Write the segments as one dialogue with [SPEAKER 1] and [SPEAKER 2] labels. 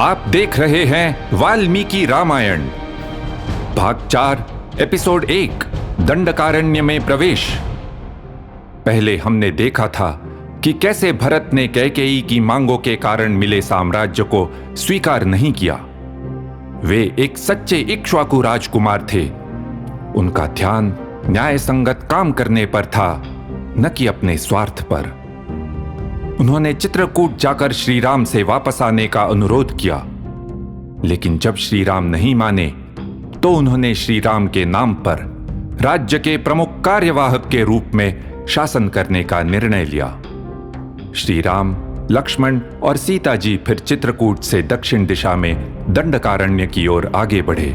[SPEAKER 1] आप देख रहे हैं वाल्मीकि रामायण भाग 4 एपिसोड 1 दंडकारण्य में प्रवेश। पहले हमने देखा था कि कैसे भरत ने कैकेयी की मांगों के कारण मिले साम्राज्य को स्वीकार नहीं किया। वे एक सच्चे इक्ष्वाकु राजकुमार थे। उनका ध्यान न्याय संगत काम करने पर था, न कि अपने स्वार्थ पर। उन्होंने चित्रकूट जाकर श्री राम से वापस आने का अनुरोध किया, लेकिन जब श्री राम नहीं माने तो उन्होंने श्री राम के नाम पर राज्य के प्रमुख कार्यवाहक के रूप में शासन करने का निर्णय लिया। श्री राम, लक्ष्मण और सीता जी फिर चित्रकूट से दक्षिण दिशा में दंडकारण्य की ओर आगे बढ़े।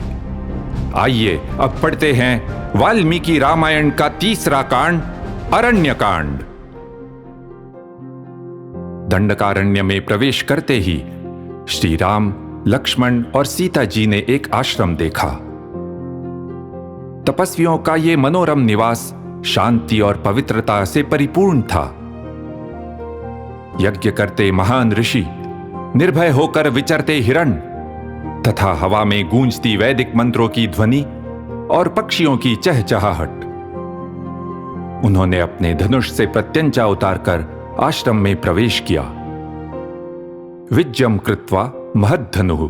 [SPEAKER 1] आइए अब पढ़ते हैं वाल्मीकि रामायण का तीसरा कांड, अरण्यकांड। दंडकारण्य में प्रवेश करते ही श्री राम, लक्ष्मण और सीता जी ने एक आश्रम देखा। तपस्वियों का ये मनोरम निवास शांति और पवित्रता से परिपूर्ण था। यज्ञ करते महान ऋषि, निर्भय होकर विचरते हिरण तथा हवा में गूंजती वैदिक मंत्रों की ध्वनि और पक्षियों की चहचहाहट। उन्होंने अपने धनुष से प्रत्यंचा उतारकर आश्रम में प्रवेश किया। विज्जम कृत्वा महद्धनुः।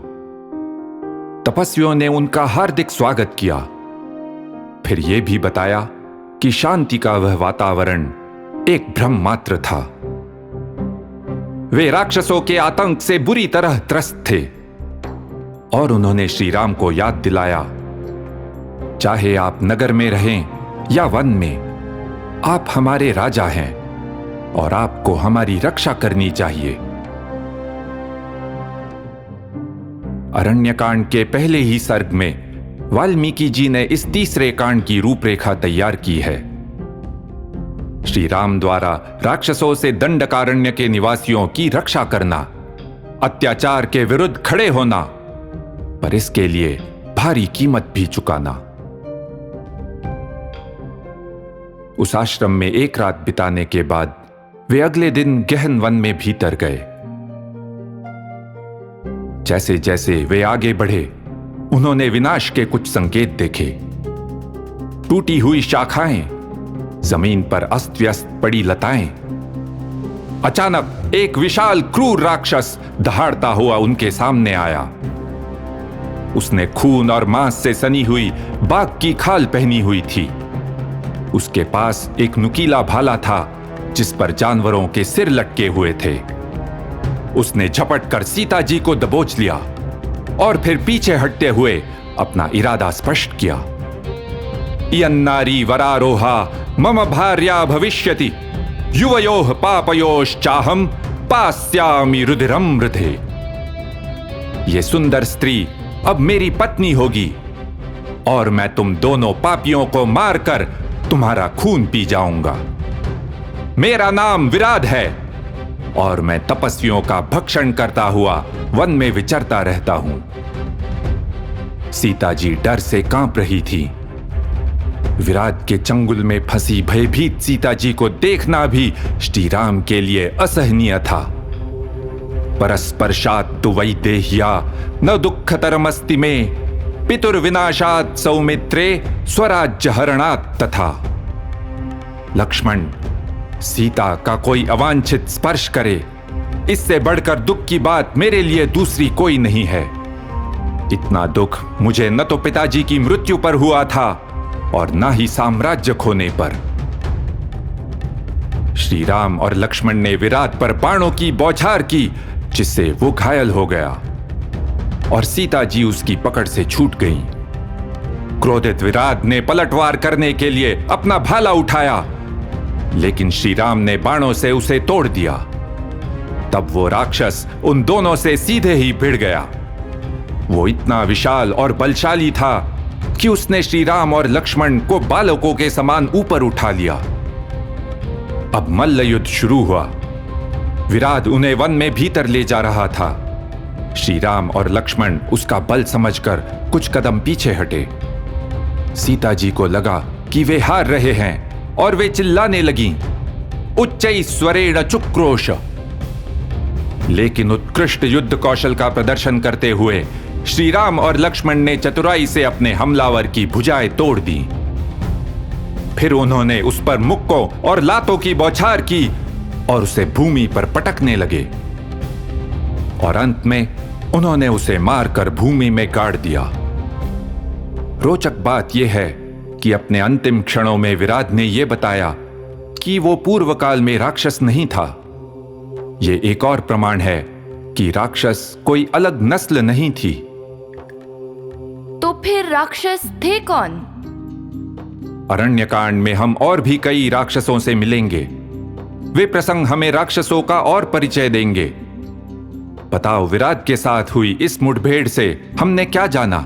[SPEAKER 1] तपस्वियों ने उनका हार्दिक स्वागत किया, फिर यह भी बताया कि शांति का वह वातावरण एक भ्रम मात्र था। वे राक्षसों के आतंक से बुरी तरह त्रस्त थे और उन्होंने श्री राम को याद दिलाया, चाहे आप नगर में रहें या वन में, आप हमारे राजा हैं और आपको हमारी रक्षा करनी चाहिए। अरण्यकांड के पहले ही सर्ग में वाल्मीकि जी ने इस तीसरे कांड की रूपरेखा तैयार की है। श्री राम द्वारा राक्षसों से दंडकारण्य के निवासियों की रक्षा करना, अत्याचार के विरुद्ध खड़े होना, पर इसके लिए भारी कीमत भी चुकाना। उस आश्रम में एक रात बिताने के बाद वे अगले दिन गहन वन में भीतर गए। जैसे जैसे वे आगे बढ़े, उन्होंने विनाश के कुछ संकेत देखे। टूटी हुई शाखाएं, जमीन पर अस्त व्यस्त पड़ी लताएं। अचानक एक विशाल क्रूर राक्षस दहाड़ता हुआ उनके सामने आया। उसने खून और मांस से सनी हुई बाघ की खाल पहनी हुई थी। उसके पास एक नुकीला भाला था जिस पर जानवरों के सिर लटके हुए थे। उसने झपट कर सीता जी को दबोच लिया और फिर पीछे हटते हुए अपना इरादा स्पष्ट किया। इयन्नारी वरारोहा मम भार्या भविष्यति, युवयोः पापयोश्चाहं पास्यामि रुधिरं वृधे। ये सुंदर स्त्री अब मेरी पत्नी होगी और मैं तुम दोनों पापियों को मारकर तुम्हारा खून पी जाऊंगा। मेरा नाम विराध है और मैं तपस्वियों का भक्षण करता हुआ वन में विचरता रहता हूं। सीता जी डर से कांप रही थी। विराध के चंगुल में फंसी भयभीत सीता जी को देखना भी श्री राम के लिए असहनीय था। परस्पर्शात् तु वैदेह्या न दुःखतरमस्ति मे, पितुर्विनाशात् सौमित्रे स्वराज्य हरणात् तथा। लक्ष्मण, सीता का कोई अवांछित स्पर्श करे, इससे बढ़कर दुख की बात मेरे लिए दूसरी कोई नहीं है। इतना दुख मुझे न तो पिताजी की मृत्यु पर हुआ था और न ही साम्राज्य खोने पर। श्री राम और लक्ष्मण ने विराट पर बाणों की बौछार की, जिससे वो घायल हो गया और सीता जी उसकी पकड़ से छूट गईं। क्रोधित विराट ने पलटवार करने के लिए अपना भाला उठाया, लेकिन श्री राम ने बाणों से उसे तोड़ दिया। तब वो राक्षस उन दोनों से सीधे ही भिड़ गया। वो इतना विशाल और बलशाली था कि उसने श्री राम और लक्ष्मण को बालकों के समान ऊपर उठा लिया। अब मल्ल युद्ध शुरू हुआ। विराट उन्हें वन में भीतर ले जा रहा था। श्री राम और लक्ष्मण उसका बल समझकर कुछ कदम पीछे हटे। सीता जी को लगा कि वे हार रहे हैं और वे चिल्लाने लगीं, उच्चैः स्वरेण चुक्रोश। लेकिन उत्कृष्ट युद्ध कौशल का प्रदर्शन करते हुए श्री राम और लक्ष्मण ने चतुराई से अपने हमलावर की भुजाएं तोड़ दी। फिर उन्होंने उस पर मुक्कों और लातों की बौछार की और उसे भूमि पर पटकने लगे और अंत में उन्होंने उसे मारकर भूमि में गाड़ दिया। रोचक बात यह है कि अपने अंतिम क्षणों में विराट ने यह बताया कि वो पूर्व काल में राक्षस नहीं था। यह एक और प्रमाण है कि राक्षस कोई अलग नस्ल नहीं थी।
[SPEAKER 2] तो फिर राक्षस थे कौन?
[SPEAKER 1] अरण्यकांड में हम और भी कई राक्षसों से मिलेंगे। वे प्रसंग हमें राक्षसों का और परिचय देंगे। बताओ, विराट के साथ हुई इस मुठभेड़ से हमने क्या जाना?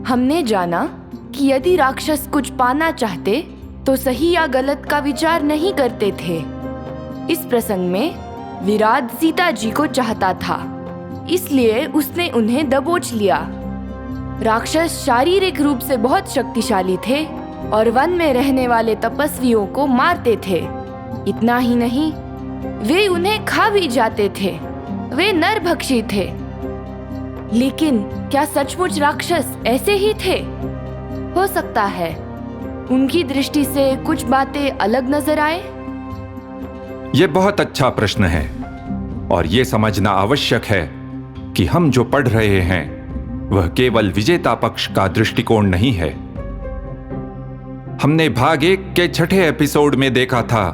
[SPEAKER 2] हमने जाना कि यदि राक्षस कुछ पाना चाहते तो सही या गलत का विचार नहीं करते थे। इस प्रसंग में विराट सीता जी को चाहता था, इसलिए उसने उन्हें दबोच लिया। राक्षस शारीरिक रूप से बहुत शक्तिशाली थे और वन में रहने वाले तपस्वियों को मारते थे। इतना ही नहीं, वे उन्हें खा भी जाते थे। वे नरभक्षी थे। लेकिन क्या सचमुच राक्षस ऐसे ही थे? हो सकता है उनकी दृष्टि से कुछ बातें अलग नजर आए।
[SPEAKER 1] यह बहुत अच्छा प्रश्न है और यह समझना आवश्यक है कि हम जो पढ़ रहे हैं वह केवल विजेता पक्ष का दृष्टिकोण नहीं है। हमने भाग 1 के 6ठे एपिसोड में देखा था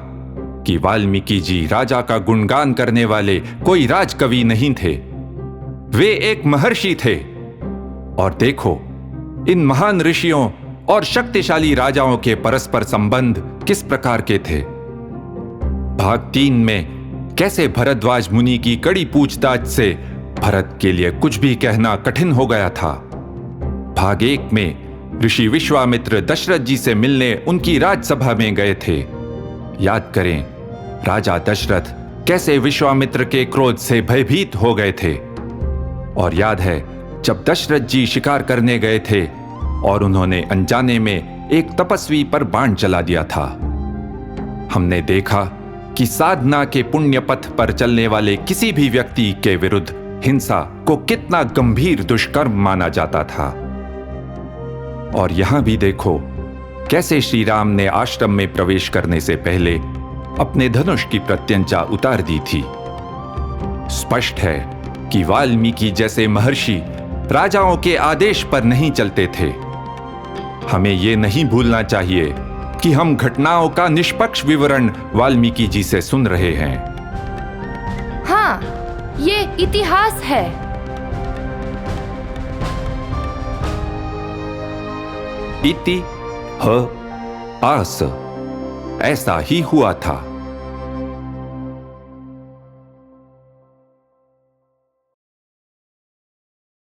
[SPEAKER 1] कि वाल्मीकि जी राजा का गुणगान करने वाले कोई राजकवि नहीं थे। वे एक महर्षि थे। और देखो, इन महान ऋषियों और शक्तिशाली राजाओं के परस्पर संबंध किस प्रकार के थे। भाग 3 में कैसे भरद्वाज मुनि की कड़ी पूछताछ से भरत के लिए कुछ भी कहना कठिन हो गया था। भाग 1 में ऋषि विश्वामित्र दशरथ जी से मिलने उनकी राजसभा में गए थे। याद करें, राजा दशरथ कैसे विश्वामित्र के क्रोध से भयभीत हो गए थे। और याद है जब दशरथ जी शिकार करने गए थे और उन्होंने अनजाने में एक तपस्वी पर बाण चला दिया था। हमने देखा कि साधना के पुण्य पथ पर चलने वाले किसी भी व्यक्ति के विरुद्ध हिंसा को कितना गंभीर दुष्कर्म माना जाता था। और यहां भी देखो कैसे श्री राम ने आश्रम में प्रवेश करने से पहले अपने धनुष की प्रत्यंचा उतार दी थी। स्पष्ट है कि वाल्मीकि जैसे महर्षि राजाओं के आदेश पर नहीं चलते थे। हमें यह नहीं भूलना चाहिए कि हम घटनाओं का निष्पक्ष विवरण वाल्मीकि जी से सुन रहे हैं।
[SPEAKER 2] हाँ, ये इतिहास है।
[SPEAKER 1] इति ह आस, ऐसा ही हुआ था।